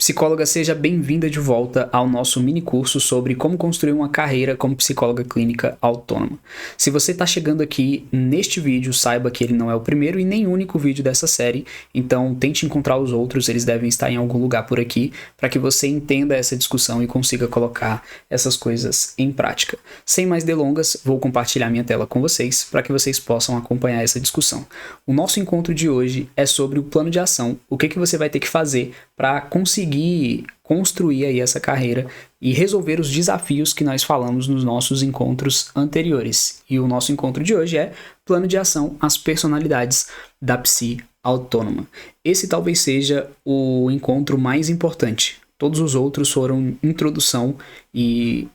Psicóloga, seja bem-vinda de volta ao nosso mini curso sobre como construir uma carreira como psicóloga clínica autônoma. Se você está chegando aqui neste vídeo, saiba que ele não é o primeiro e nem único vídeo dessa série, então tente encontrar os outros, eles devem estar em algum lugar por aqui, para que você entenda essa discussão e consiga colocar essas coisas em prática. Sem mais delongas, vou compartilhar minha tela com vocês, para que vocês possam acompanhar essa discussão. O nosso encontro de hoje é sobre o plano de ação, o que você vai ter que fazer para conseguir construir aí essa carreira e resolver os desafios que nós falamos nos nossos encontros anteriores. E o nosso encontro de hoje é plano de ação, as personalidades da psi autônoma. Esse talvez seja o encontro mais importante. Todos os outros foram introdução e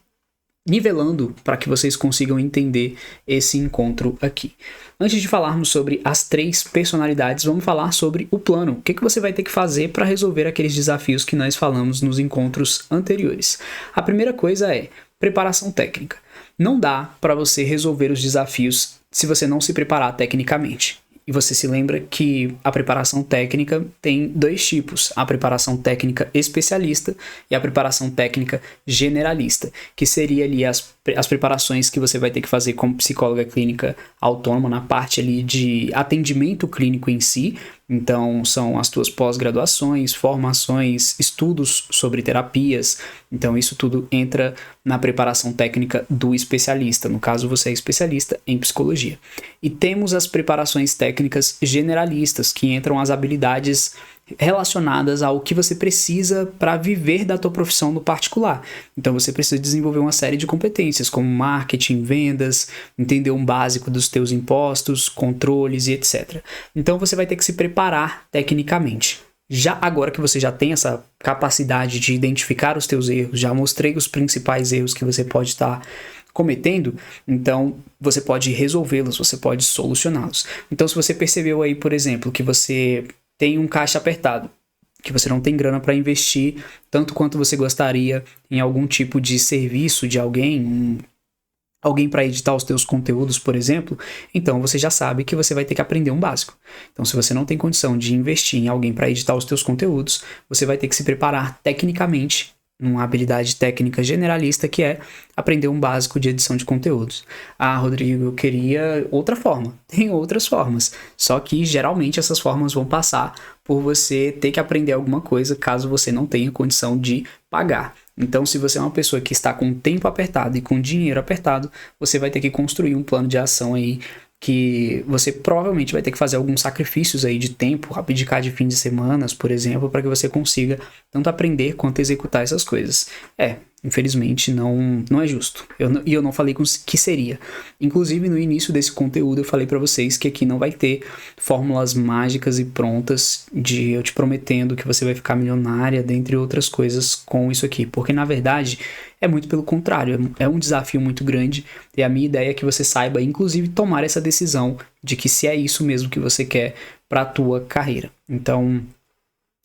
nivelando para que vocês consigam entender esse encontro aqui. Antes de falarmos sobre as 3 personalidades, vamos falar sobre o plano. O que você vai ter que fazer para resolver aqueles desafios que nós falamos nos encontros anteriores. A primeira coisa é preparação técnica. Não dá para você resolver os desafios se você não se preparar tecnicamente. E você se lembra que a preparação técnica tem 2 tipos, a preparação técnica especialista e a preparação técnica generalista, que seria ali as preparações que você vai ter que fazer como psicóloga clínica autônoma na parte ali de atendimento clínico em si. Então, são as tuas pós-graduações, formações, estudos sobre terapias. Então, isso tudo entra na preparação técnica do especialista. No caso, você é especialista em psicologia. E temos as preparações técnicas generalistas, que entram as habilidades relacionadas ao que você precisa para viver da tua profissão no particular. Então você precisa desenvolver uma série de competências como marketing, vendas, entender um básico dos teus impostos, controles e etc. Então você vai ter que se preparar tecnicamente. Já agora que você já tem essa capacidade de identificar os teus erros, já mostrei os principais erros que você pode estar cometendo, então você pode resolvê-los, você pode solucioná-los. Então se você percebeu aí, por exemplo, que você tem um caixa apertado, que você não tem grana para investir tanto quanto você gostaria em algum tipo de serviço de alguém para editar os teus conteúdos, por exemplo, então você já sabe que você vai ter que aprender um básico. Então, se você não tem condição de investir em alguém para editar os teus conteúdos, você vai ter que se preparar tecnicamente uma habilidade técnica generalista, que é aprender um básico de edição de conteúdos. Ah, Rodrigo, eu queria outra forma. Tem outras formas, só que geralmente essas formas vão passar por você ter que aprender alguma coisa caso você não tenha condição de pagar. Então, se você é uma pessoa que está com tempo apertado e com dinheiro apertado, você vai ter que construir um plano de ação aí que você provavelmente vai ter que fazer alguns sacrifícios aí de tempo, abdicar de fim de semanas, por exemplo, para que você consiga tanto aprender quanto executar essas coisas. Infelizmente não é justo. Eu não falei que seria. Inclusive, no início desse conteúdo, eu falei para vocês que aqui não vai ter fórmulas mágicas e prontas de eu te prometendo que você vai ficar milionária, dentre outras coisas, com isso aqui. Porque, na verdade, é muito pelo contrário. É um desafio muito grande e a minha ideia é que você saiba, inclusive, tomar essa decisão de que se é isso mesmo que você quer para a tua carreira. Então,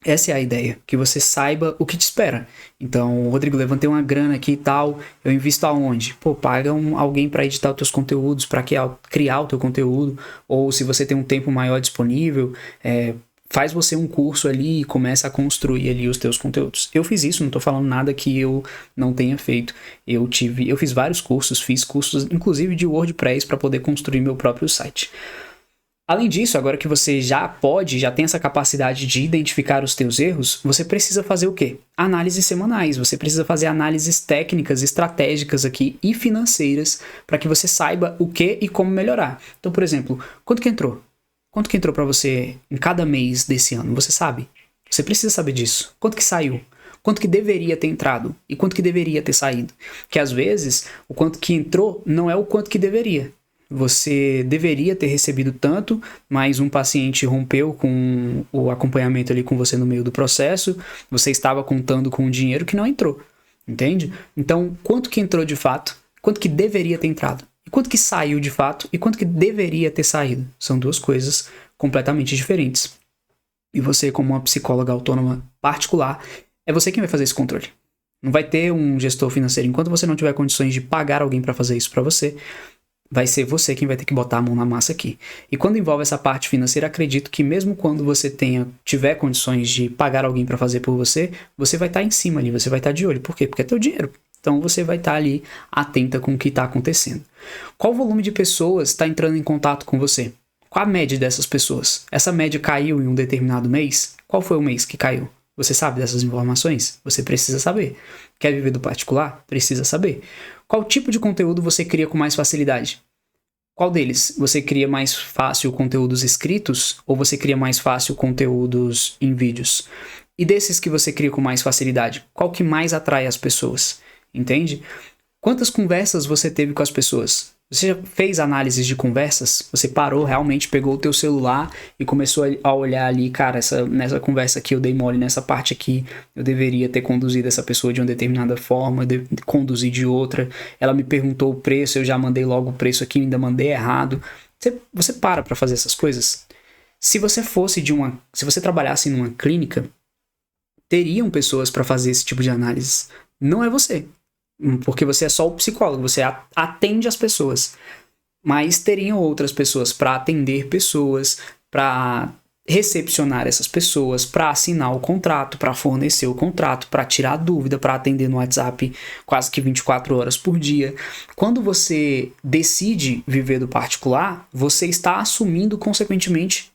essa é a ideia, que você saiba o que te espera. Então, Rodrigo, levantei uma grana aqui e tal, eu invisto aonde? Paga alguém para editar os teus conteúdos, para criar o teu conteúdo, ou se você tem um tempo maior disponível, faz você um curso ali e começa a construir ali os teus conteúdos. Eu fiz isso, não estou falando nada que eu não tenha feito. Eu fiz vários cursos, fiz cursos inclusive de WordPress para poder construir meu próprio site. Além disso, agora que você já tem essa capacidade de identificar os teus erros, você precisa fazer o quê? Análises semanais, você precisa fazer análises técnicas, estratégicas aqui e financeiras para que você saiba o que e como melhorar. Então, por exemplo, quanto que entrou? Quanto que entrou para você em cada mês desse ano? Você sabe? Você precisa saber disso. Quanto que saiu? Quanto que deveria ter entrado? E quanto que deveria ter saído? Que às vezes, o quanto que entrou não é o quanto que deveria. Você deveria ter recebido tanto, mas um paciente rompeu com o acompanhamento ali com você no meio do processo, você estava contando com um dinheiro que não entrou, entende? Então, quanto que entrou de fato, quanto que deveria ter entrado, e quanto que saiu de fato, e quanto que deveria ter saído? São 2 coisas completamente diferentes. E você, como uma psicóloga autônoma particular, é você quem vai fazer esse controle. Não vai ter um gestor financeiro. Enquanto você não tiver condições de pagar alguém para fazer isso para você, vai ser você quem vai ter que botar a mão na massa aqui. E quando envolve essa parte financeira, acredito que mesmo quando você tiver condições de pagar alguém para fazer por você, você vai estar em cima ali, você vai estar de olho. Por quê? Porque é teu dinheiro. Então você vai estar ali atenta com o que está acontecendo. Qual volume de pessoas está entrando em contato com você? Qual a média dessas pessoas? Essa média caiu em um determinado mês? Qual foi o mês que caiu? Você sabe dessas informações? Você precisa saber. Quer viver do particular? Precisa saber. Qual tipo de conteúdo você cria com mais facilidade? Qual deles? Você cria mais fácil conteúdos escritos ou você cria mais fácil conteúdos em vídeos? E desses que você cria com mais facilidade, qual que mais atrai as pessoas? Entende? Quantas conversas você teve com as pessoas? Você já fez análises de conversas? Você parou, realmente pegou o teu celular e começou a olhar ali, cara, nessa conversa aqui eu dei mole nessa parte aqui, eu deveria ter conduzido essa pessoa de uma determinada forma, conduzir de outra, ela me perguntou o preço, eu já mandei logo o preço aqui, ainda mandei errado. Você para pra fazer essas coisas? Se você trabalhasse numa clínica, teriam pessoas para fazer esse tipo de análise. Não é você. Porque você é só o psicólogo, você atende as pessoas. Mas teriam outras pessoas para atender pessoas, para recepcionar essas pessoas, para assinar o contrato, para fornecer o contrato, para tirar dúvida, para atender no WhatsApp quase que 24 horas por dia. Quando você decide viver do particular, você está assumindo, consequentemente,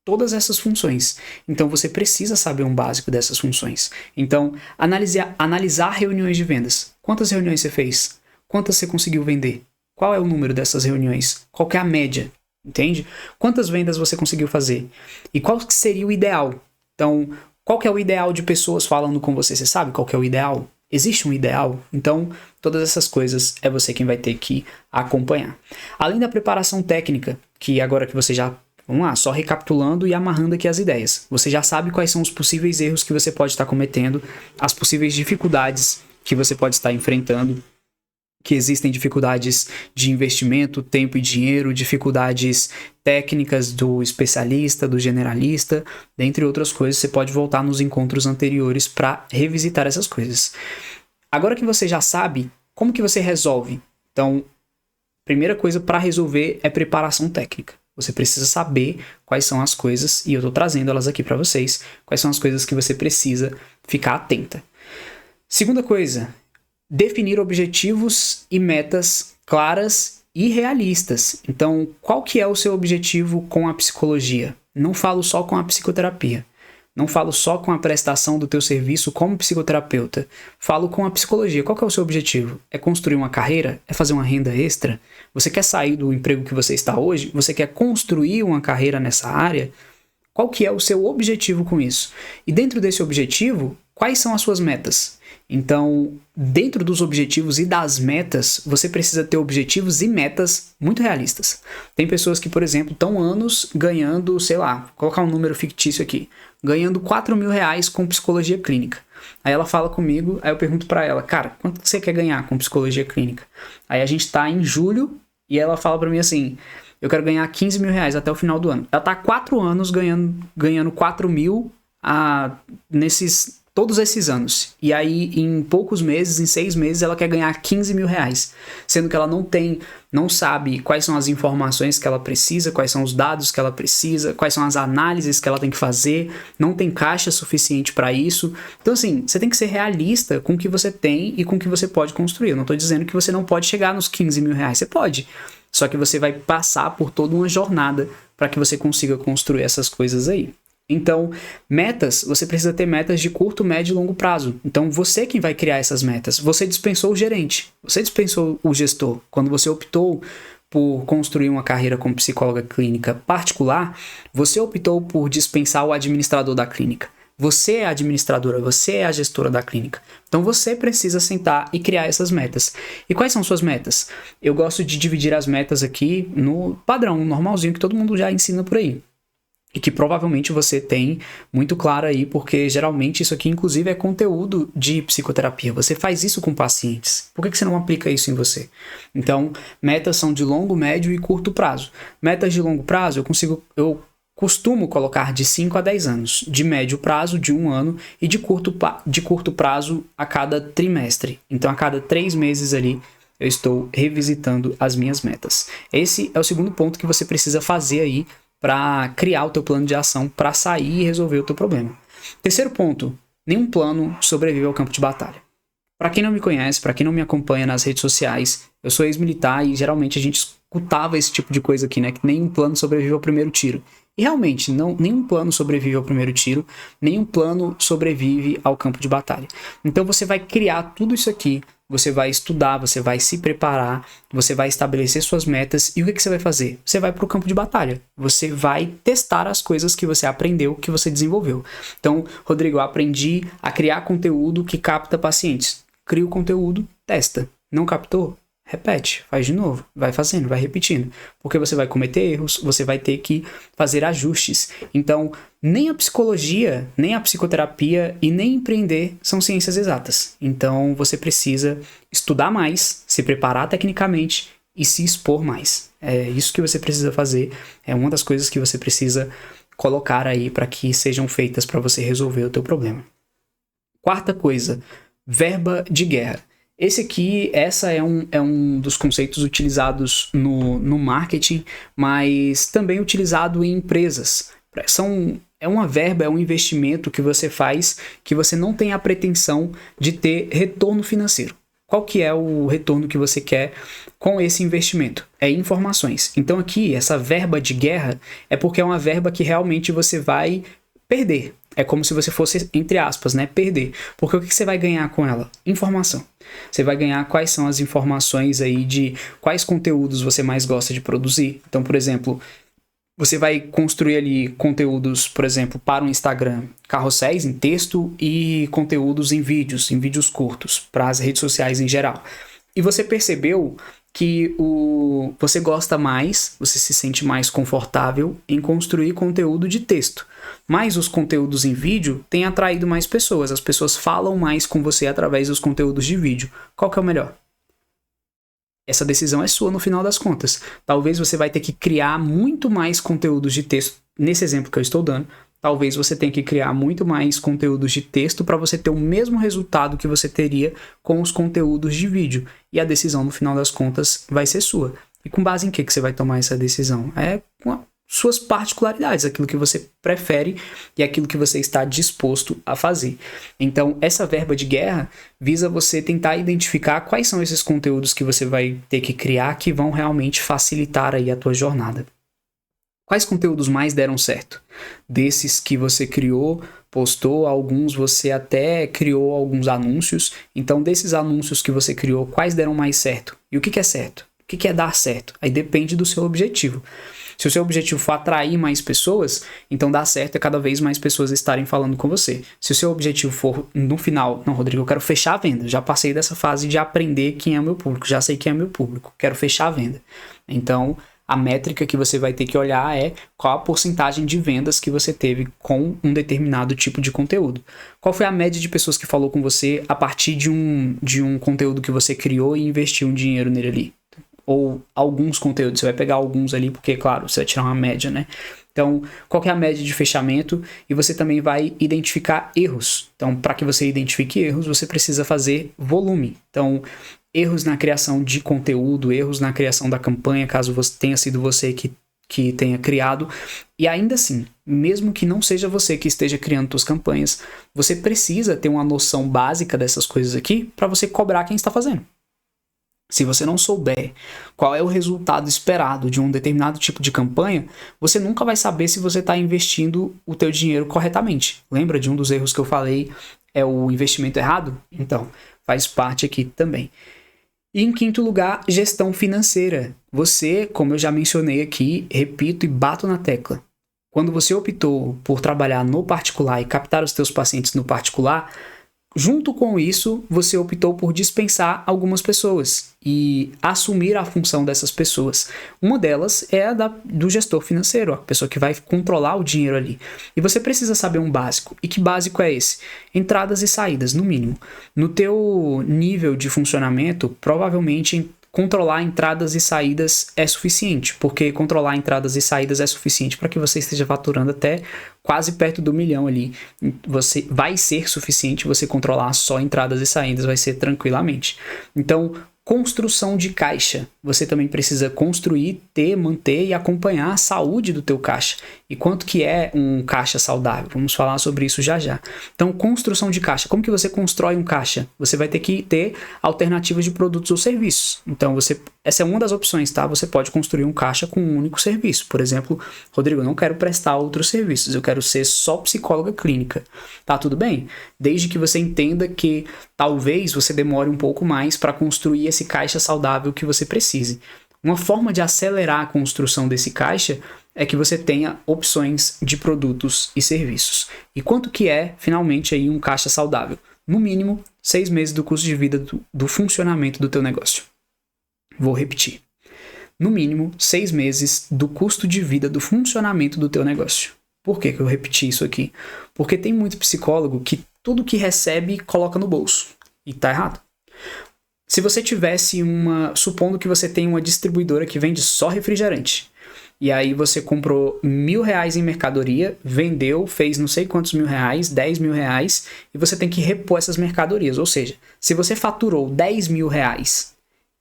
todas essas funções. Então você precisa saber um básico dessas funções. Então, analisar reuniões de vendas. Quantas reuniões você fez? Quantas você conseguiu vender? Qual é o número dessas reuniões? Qual que é a média? Entende? Quantas vendas você conseguiu fazer? E qual que seria o ideal? Então, qual que é o ideal de pessoas falando com você? Você sabe qual que é o ideal? Existe um ideal? Então, todas essas coisas é você quem vai ter que acompanhar. Além da preparação técnica, que agora que você já... Vamos lá, só recapitulando e amarrando aqui as ideias. Você já sabe quais são os possíveis erros que você pode estar cometendo, as possíveis dificuldades que você pode estar enfrentando, que existem dificuldades de investimento, tempo e dinheiro, dificuldades técnicas do especialista, do generalista, dentre outras coisas. Você pode voltar nos encontros anteriores para revisitar essas coisas. Agora que você já sabe, como que você resolve? Então, primeira coisa para resolver é preparação técnica. Você precisa saber quais são as coisas, e eu estou trazendo elas aqui para vocês, quais são as coisas que você precisa ficar atenta. Segunda coisa, definir objetivos e metas claras e realistas. Então, qual que é o seu objetivo com a psicologia? Não falo só com a psicoterapia. Não falo só com a prestação do teu serviço como psicoterapeuta. Falo com a psicologia. Qual que é o seu objetivo? É construir uma carreira? É fazer uma renda extra? Você quer sair do emprego que você está hoje? Você quer construir uma carreira nessa área? Qual que é o seu objetivo com isso? E dentro desse objetivo, quais são as suas metas? Então, dentro dos objetivos e das metas, você precisa ter objetivos e metas muito realistas. Tem pessoas que, por exemplo, estão anos ganhando, sei lá, vou colocar um número fictício aqui, ganhando R$4.000 com psicologia clínica. Aí ela fala comigo, aí eu pergunto pra ela, cara, quanto você quer ganhar com psicologia clínica? Aí a gente tá em julho e ela fala pra mim assim, eu quero ganhar R$15.000 até o final do ano. Ela tá há 4 anos ganhando 4 mil todos esses anos. E aí, em poucos meses, em 6 meses, ela quer ganhar R$15.000. Sendo que ela não sabe quais são as informações que ela precisa, quais são os dados que ela precisa, quais são as análises que ela tem que fazer, não tem caixa suficiente para isso. Então, assim, você tem que ser realista com o que você tem e com o que você pode construir. Eu não tô dizendo que você não pode chegar nos R$15.000. Você pode. Só que você vai passar por toda uma jornada para que você consiga construir essas coisas aí. Então, metas, você precisa ter metas de curto, médio e longo prazo. Então, você quem vai criar essas metas. Você dispensou o gerente, você dispensou o gestor. Quando você optou por construir uma carreira como psicóloga clínica particular, você optou por dispensar o administrador da clínica. Você é a administradora, você é a gestora da clínica. Então, você precisa sentar e criar essas metas. E quais são suas metas? Eu gosto de dividir as metas aqui no padrão, normalzinho, que todo mundo já ensina por aí. E que provavelmente você tem muito claro aí, porque geralmente isso aqui inclusive é conteúdo de psicoterapia. Você faz isso com pacientes. Por que você não aplica isso em você? Então, metas são de longo, médio e curto prazo. Metas de longo prazo eu costumo colocar de 5 a 10 anos. De médio prazo, de 1 ano. E de curto prazo a cada trimestre. Então, a cada 3 meses ali, eu estou revisitando as minhas metas. Esse é o segundo ponto que você precisa fazer aí para criar o teu plano de ação para sair e resolver o teu problema. Terceiro ponto, nenhum plano sobrevive ao campo de batalha. Para quem não me conhece, para quem não me acompanha nas redes sociais, eu sou ex-militar e geralmente a gente escutava esse tipo de coisa aqui, né? Que nenhum plano sobrevive ao primeiro tiro. E realmente, nenhum plano sobrevive ao primeiro tiro, nenhum plano sobrevive ao campo de batalha. Então você vai criar tudo isso aqui, você vai estudar, você vai se preparar, você vai estabelecer suas metas e o que você vai fazer? Você vai para o campo de batalha, você vai testar as coisas que você aprendeu, que você desenvolveu. Então, Rodrigo, eu aprendi a criar conteúdo que capta pacientes. Cria o conteúdo, testa. Não captou? Repete, faz de novo, vai fazendo, vai repetindo, porque você vai cometer erros, você vai ter que fazer ajustes. Então, nem a psicologia, nem a psicoterapia e nem empreender são ciências exatas. Então, você precisa estudar mais, se preparar tecnicamente e se expor mais. É isso que você precisa fazer, é uma das coisas que você precisa colocar aí para que sejam feitas para você resolver o teu problema. Quarta coisa, verba de guerra. Essa é um dos conceitos utilizados no marketing, mas também utilizado em empresas. É uma verba, é um investimento que você faz que você não tem a pretensão de ter retorno financeiro. Qual que é o retorno que você quer com esse investimento? É informações. Então aqui, essa verba de guerra é porque é uma verba que realmente você vai perder. É como se você fosse, entre aspas, né, perder. Porque o que você vai ganhar com ela? Informação. Você vai ganhar quais são as informações aí de quais conteúdos você mais gosta de produzir. Então, por exemplo, você vai construir ali conteúdos, por exemplo, para o Instagram, carrosséis em texto e conteúdos em vídeos curtos, para as redes sociais em geral. E você percebeu que você gosta mais, você se sente mais confortável em construir conteúdo de texto. Mas os conteúdos em vídeo têm atraído mais pessoas. As pessoas falam mais com você através dos conteúdos de vídeo. Qual que é o melhor? Essa decisão é sua no final das contas. Talvez você vai ter que criar muito mais conteúdos de texto. Nesse exemplo que eu estou dando, talvez você tenha que criar muito mais conteúdos de texto para você ter o mesmo resultado que você teria com os conteúdos de vídeo. E a decisão, no final das contas, vai ser sua. E com base em que você vai tomar essa decisão? É com suas particularidades, aquilo que você prefere e aquilo que você está disposto a fazer. Então, essa verba de guerra visa você tentar identificar quais são esses conteúdos que você vai ter que criar que vão realmente facilitar aí a tua jornada. Quais conteúdos mais deram certo? Desses que você criou, postou, alguns você até criou alguns anúncios. Então, desses anúncios que você criou, quais deram mais certo? E o que é certo? O que é dar certo? Aí depende do seu objetivo. Se o seu objetivo for atrair mais pessoas, então dá certo é cada vez mais pessoas estarem falando com você. Se o seu objetivo for, no final, não, Rodrigo, eu quero fechar a venda. Já passei dessa fase de aprender quem é o meu público. Já sei quem é o meu público. Quero fechar a venda. Então, a métrica que você vai ter que olhar é qual a porcentagem de vendas que você teve com um determinado tipo de conteúdo. Qual foi a média de pessoas que falou com você a partir de um conteúdo que você criou e investiu um dinheiro nele ali? Ou alguns conteúdos, você vai pegar alguns ali, porque, claro, você vai tirar uma média, né? Então, qual que é a média de fechamento? E você também vai identificar erros. Então, para que você identifique erros, você precisa fazer volume. Então, erros na criação de conteúdo, erros na criação da campanha, caso tenha sido você que tenha criado. E ainda assim, mesmo que não seja você que esteja criando suas campanhas, você precisa ter uma noção básica dessas coisas aqui para você cobrar quem está fazendo. Se você não souber qual é o resultado esperado de um determinado tipo de campanha, você nunca vai saber se você está investindo o teu dinheiro corretamente. Lembra de um dos erros que eu falei, é o investimento errado? Então, faz parte aqui também. E em quinto lugar, gestão financeira. Você, como eu já mencionei aqui, repito e bato na tecla. Quando você optou por trabalhar no particular e captar os teus pacientes no particular, junto com isso, você optou por dispensar algumas pessoas e assumir a função dessas pessoas. Uma delas é a do gestor financeiro, a pessoa que vai controlar o dinheiro ali. E você precisa saber um básico. E que básico é esse? Entradas e saídas, no mínimo. No teu nível de funcionamento, provavelmente controlar entradas e saídas é suficiente, porque controlar entradas e saídas é suficiente para que você esteja faturando até quase perto do 1 milhão ali. Vai ser suficiente você controlar só entradas e saídas, vai ser tranquilamente. Então, Construção de caixa. Você também precisa construir, ter, manter e acompanhar a saúde do teu caixa. E quanto que é um caixa saudável? Vamos falar sobre isso já já. Então, construção de caixa. Como que você constrói um caixa? Você vai ter que ter alternativas de produtos ou serviços. Então, essa é uma das opções, tá? Você pode construir um caixa com um único serviço. Por exemplo, Rodrigo, eu não quero prestar outros serviços. Eu quero ser só psicóloga clínica. Tá tudo bem? Desde que você entenda que talvez você demore um pouco mais para construir esse caixa saudável que você precise. Uma forma de acelerar a construção desse caixa é que você tenha opções de produtos e serviços. E quanto que é, finalmente, aí um caixa saudável? No mínimo, 6 meses do custo de vida do funcionamento do teu negócio. Vou repetir. No mínimo, 6 meses do custo de vida do funcionamento do teu negócio. Por que eu repeti isso aqui? Porque tem muito psicólogo que tudo que recebe coloca no bolso. E tá errado. Se você tivesse supondo que você tem uma distribuidora que vende só refrigerante, e aí você comprou R$1.000 em mercadoria, vendeu, fez não sei quantos R$1.000, R$10.000, e você tem que repor essas mercadorias. Ou seja, se você faturou R$10.000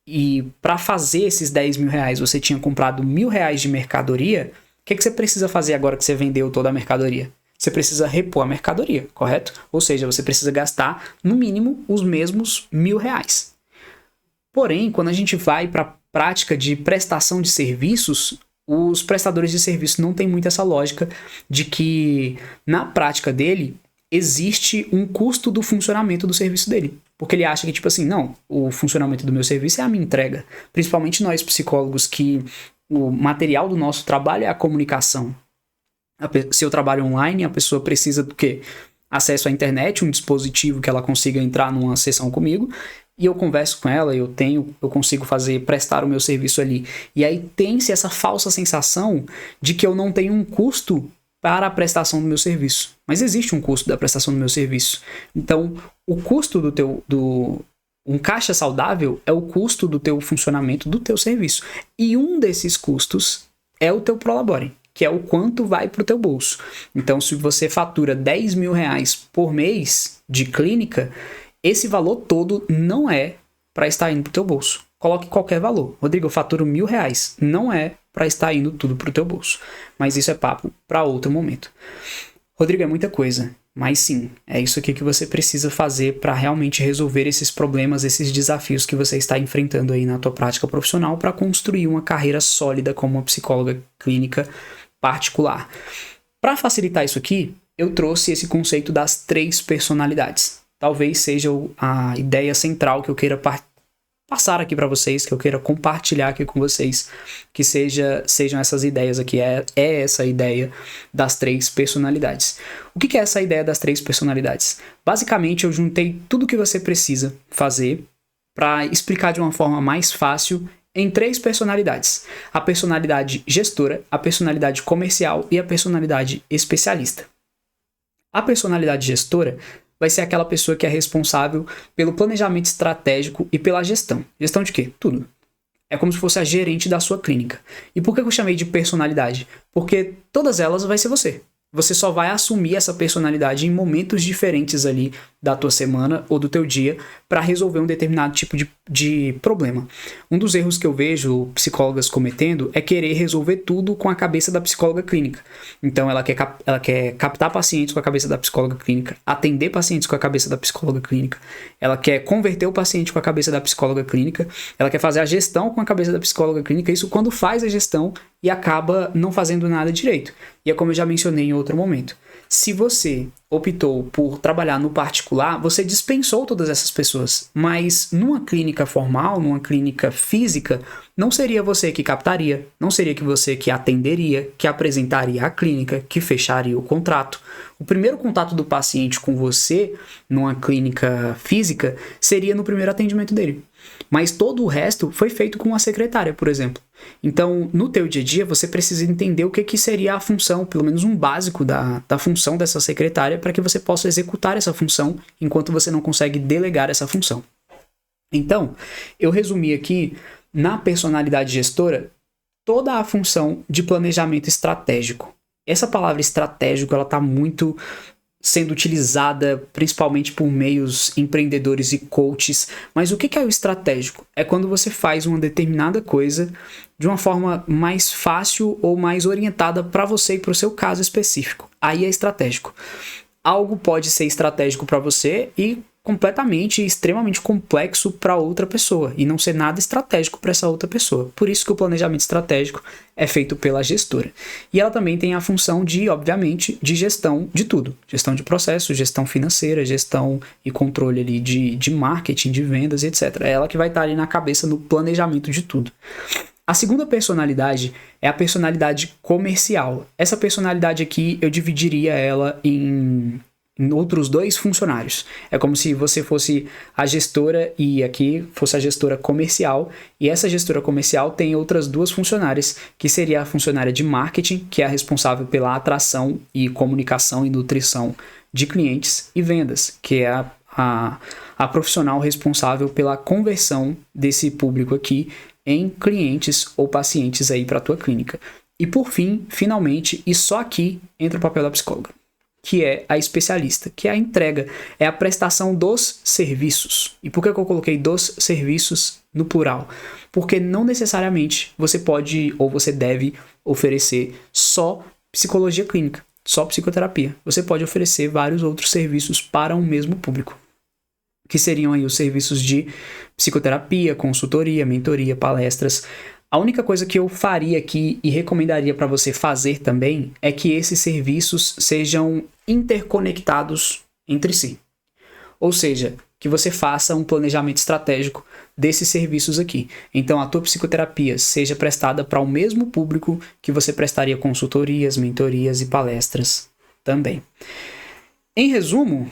e para fazer esses R$10.000 você tinha comprado R$1.000 de mercadoria, o que você precisa fazer agora que você vendeu toda a mercadoria? Você precisa repor a mercadoria, correto? Ou seja, você precisa gastar, no mínimo, os mesmos R$1.000. Porém, quando a gente vai para a prática de prestação de serviços, os prestadores de serviço não têm muito essa lógica de que, na prática dele, existe um custo do funcionamento do serviço dele. Porque ele acha que, tipo assim, não, o funcionamento do meu serviço é a minha entrega. Principalmente nós psicólogos, que o material do nosso trabalho é a comunicação. Se eu trabalho online, a pessoa precisa do quê? Acesso à internet, um dispositivo que ela consiga entrar numa sessão comigo, e eu converso com ela, eu consigo prestar o meu serviço ali. E aí tem-se essa falsa sensação de que eu não tenho um custo para a prestação do meu serviço. Mas existe um custo da prestação do meu serviço. Então, o custo um caixa saudável é o custo do teu funcionamento do teu serviço. E um desses custos é o teu Prolabore, que é o quanto vai para o teu bolso. Então, se você fatura R$10.000 por mês de clínica, esse valor todo não é para estar indo para o teu bolso. Coloque qualquer valor. Rodrigo, eu faturo R$1.000. Não é para estar indo tudo para o teu bolso. Mas isso é papo para outro momento. Rodrigo, é muita coisa. Mas sim, é isso aqui que você precisa fazer para realmente resolver esses problemas, esses desafios que você está enfrentando aí na tua prática profissional para construir uma carreira sólida como uma psicóloga clínica particular. Para facilitar isso aqui, eu trouxe esse conceito das 3 personalidades. Talvez seja a ideia central que eu queira passar aqui para vocês, que eu queira compartilhar aqui com vocês, que sejam essas ideias aqui, é essa ideia das 3 personalidades. O que é essa ideia das 3 personalidades? Basicamente, eu juntei tudo que você precisa fazer para explicar de uma forma mais fácil em 3 personalidades: a personalidade gestora, a personalidade comercial e a personalidade especialista. A personalidade gestora vai ser aquela pessoa que é responsável pelo planejamento estratégico e pela gestão. Gestão de quê? Tudo. É como se fosse a gerente da sua clínica. E por que eu chamei de personalidade? Porque todas elas vai ser você. Você só vai assumir essa personalidade em momentos diferentes ali da tua semana ou do teu dia para resolver um determinado tipo de problema. Um dos erros que eu vejo psicólogas cometendo é querer resolver tudo com a cabeça da psicóloga clínica. Então ela quer captar pacientes com a cabeça da psicóloga clínica, atender pacientes com a cabeça da psicóloga clínica, ela quer converter o paciente com a cabeça da psicóloga clínica, ela quer fazer a gestão com a cabeça da psicóloga clínica. Isso quando faz a gestão e acaba não fazendo nada direito. E é como eu já mencionei em outro momento. Se você optou por trabalhar no particular, você dispensou todas essas pessoas. Mas numa clínica formal, numa clínica física, não seria você que captaria, não seria você que atenderia, que apresentaria a clínica, que fecharia o contrato. O primeiro contato do paciente com você, numa clínica física, seria no primeiro atendimento dele. Mas todo o resto foi feito com a secretária, por exemplo. Então, no teu dia a dia, você precisa entender o que seria a função, pelo menos um básico da função dessa secretária, para que você possa executar essa função enquanto você não consegue delegar essa função. Então, eu resumi aqui, na personalidade gestora, toda a função de planejamento estratégico. Essa palavra estratégico, ela está muito sendo utilizada principalmente por meios empreendedores e coaches, mas o que é o estratégico? É quando você faz uma determinada coisa de uma forma mais fácil ou mais orientada para você e para o seu caso específico. Aí é estratégico. Algo pode ser estratégico para você e completamente, extremamente complexo para outra pessoa e não ser nada estratégico para essa outra pessoa. Por isso que o planejamento estratégico é feito pela gestora. E ela também tem a função de, obviamente, de gestão de tudo. Gestão de processo, gestão financeira, gestão e controle ali de marketing, de vendas, etc. É ela que vai estar ali na cabeça no planejamento de tudo. A segunda personalidade é a personalidade comercial. Essa personalidade aqui eu dividiria ela em outros 2 funcionários. É como se você fosse a gestora e aqui fosse a gestora comercial, e essa gestora comercial tem outras 2 funcionárias, que seria a funcionária de marketing, que é a responsável pela atração e comunicação e nutrição de clientes, e vendas, que é a profissional responsável pela conversão desse público aqui em clientes ou pacientes aí para a tua clínica. E por fim, finalmente, e só aqui entra o papel da psicóloga, que é a especialista, que é a entrega, é a prestação dos serviços. E por que eu coloquei dos serviços no plural? Porque não necessariamente você pode ou você deve oferecer só psicologia clínica, só psicoterapia. Você pode oferecer vários outros serviços para um mesmo público, que seriam aí os serviços de psicoterapia, consultoria, mentoria, palestras. A única coisa que eu faria aqui e recomendaria para você fazer também é que esses serviços sejam interconectados entre si. Ou seja, que você faça um planejamento estratégico desses serviços aqui. Então, a tua psicoterapia seja prestada para o mesmo público que você prestaria consultorias, mentorias e palestras também. Em resumo,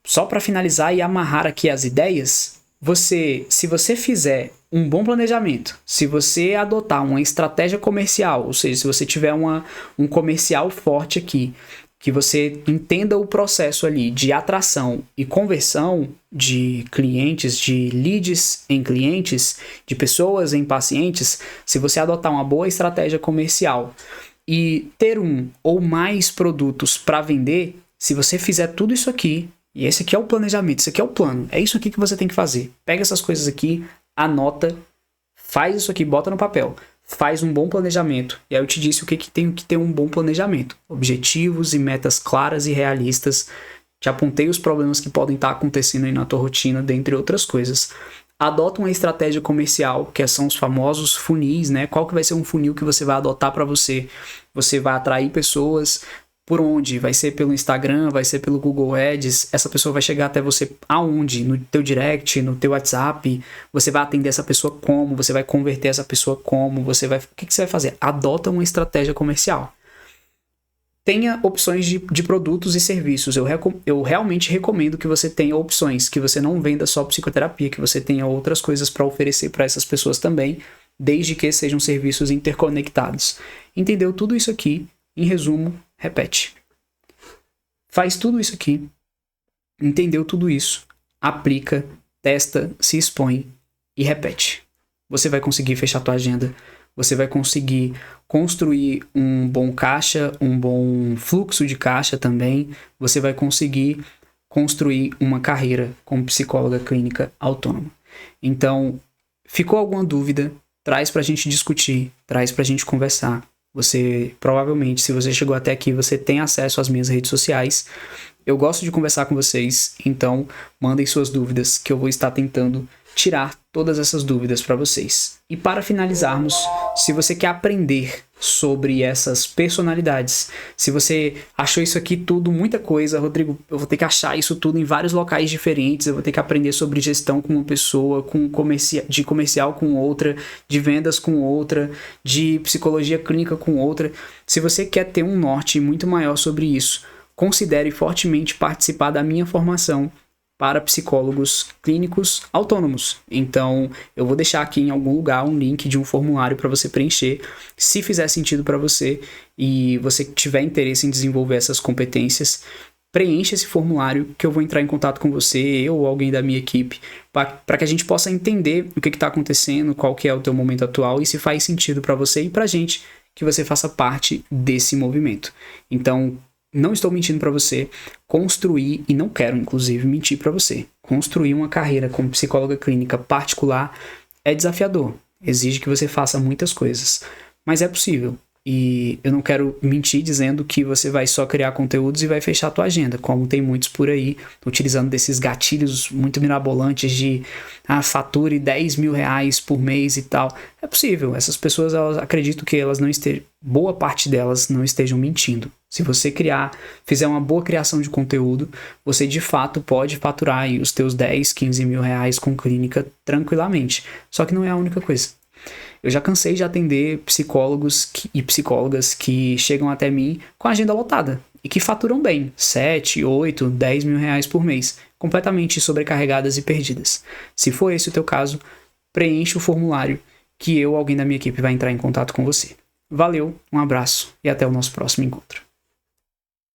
só para finalizar e amarrar aqui as ideias, se você fizer um bom planejamento, se você adotar uma estratégia comercial, ou seja, se você tiver um comercial forte aqui, que você entenda o processo ali de atração e conversão de clientes, de leads em clientes, de pessoas em pacientes, se você adotar uma boa estratégia comercial e ter um ou mais produtos para vender, se você fizer tudo isso aqui, e esse aqui é o planejamento, esse aqui é o plano, é isso aqui que você tem que fazer. Pega essas coisas aqui, anota, faz isso aqui, bota no papel, faz um bom planejamento. E aí eu te disse o que tem que ter um bom planejamento. Objetivos e metas claras e realistas. Te apontei os problemas que podem estar acontecendo aí na tua rotina, dentre outras coisas. Adota uma estratégia comercial, que são os famosos funis, né? Qual que vai ser um funil que você vai adotar para você? Você vai atrair pessoas. Por onde? Vai ser pelo Instagram, vai ser pelo Google Ads, essa pessoa vai chegar até você aonde? No teu direct, no teu WhatsApp, você vai atender essa pessoa como? Você vai converter essa pessoa como? O que você vai fazer? Adota uma estratégia comercial. Tenha opções de produtos e serviços. Eu realmente recomendo que você tenha opções, que você não venda só psicoterapia, que você tenha outras coisas para oferecer para essas pessoas também, desde que sejam serviços interconectados. Entendeu tudo isso aqui? Em resumo, repete. Faz tudo isso aqui, entendeu tudo isso, aplica, testa, se expõe e repete. Você vai conseguir fechar a tua agenda, você vai conseguir construir um bom caixa, um bom fluxo de caixa também, você vai conseguir construir uma carreira como psicóloga clínica autônoma. Então, ficou alguma dúvida? Traz pra gente discutir, traz pra gente conversar. Você, provavelmente, se você chegou até aqui, você tem acesso às minhas redes sociais. Eu gosto de conversar com vocês, então mandem suas dúvidas que eu vou estar tentando tirar todas essas dúvidas para vocês. E para finalizarmos, se você quer aprender sobre essas personalidades, se você achou isso aqui tudo muita coisa, Rodrigo, eu vou ter que achar isso tudo em vários locais diferentes, eu vou ter que aprender sobre gestão com uma pessoa, de comercial com outra, de vendas com outra, de psicologia clínica com outra. Se você quer ter um norte muito maior sobre isso, considere fortemente participar da minha formação para psicólogos clínicos autônomos. Então, eu vou deixar aqui em algum lugar um link de um formulário para você preencher. Se fizer sentido para você e você tiver interesse em desenvolver essas competências, preencha esse formulário que eu vou entrar em contato com você, eu ou alguém da minha equipe, para que a gente possa entender o que está acontecendo, qual que é o teu momento atual e se faz sentido para você e para a gente que você faça parte desse movimento. Então, não estou mentindo para você, construir, e não quero inclusive mentir para você, construir uma carreira como psicóloga clínica particular é desafiador, exige que você faça muitas coisas, mas é possível. E eu não quero mentir dizendo que você vai só criar conteúdos e vai fechar a tua agenda, como tem muitos por aí, utilizando desses gatilhos muito mirabolantes de fature 10 mil reais por mês e tal. É possível, essas pessoas, elas acredito que elas não estejam, boa parte delas não estejam mentindo. Se você fizer uma boa criação de conteúdo, você de fato pode faturar aí os teus 10, 15 mil reais com clínica tranquilamente. Só que não é a única coisa. Eu já cansei de atender psicólogos e psicólogas que chegam até mim com a agenda lotada e que faturam bem, 7, 8, 10 mil reais por mês, completamente sobrecarregadas e perdidas. Se for esse o teu caso, preencha o formulário que eu ou alguém da minha equipe vai entrar em contato com você. Valeu, um abraço e até o nosso próximo encontro.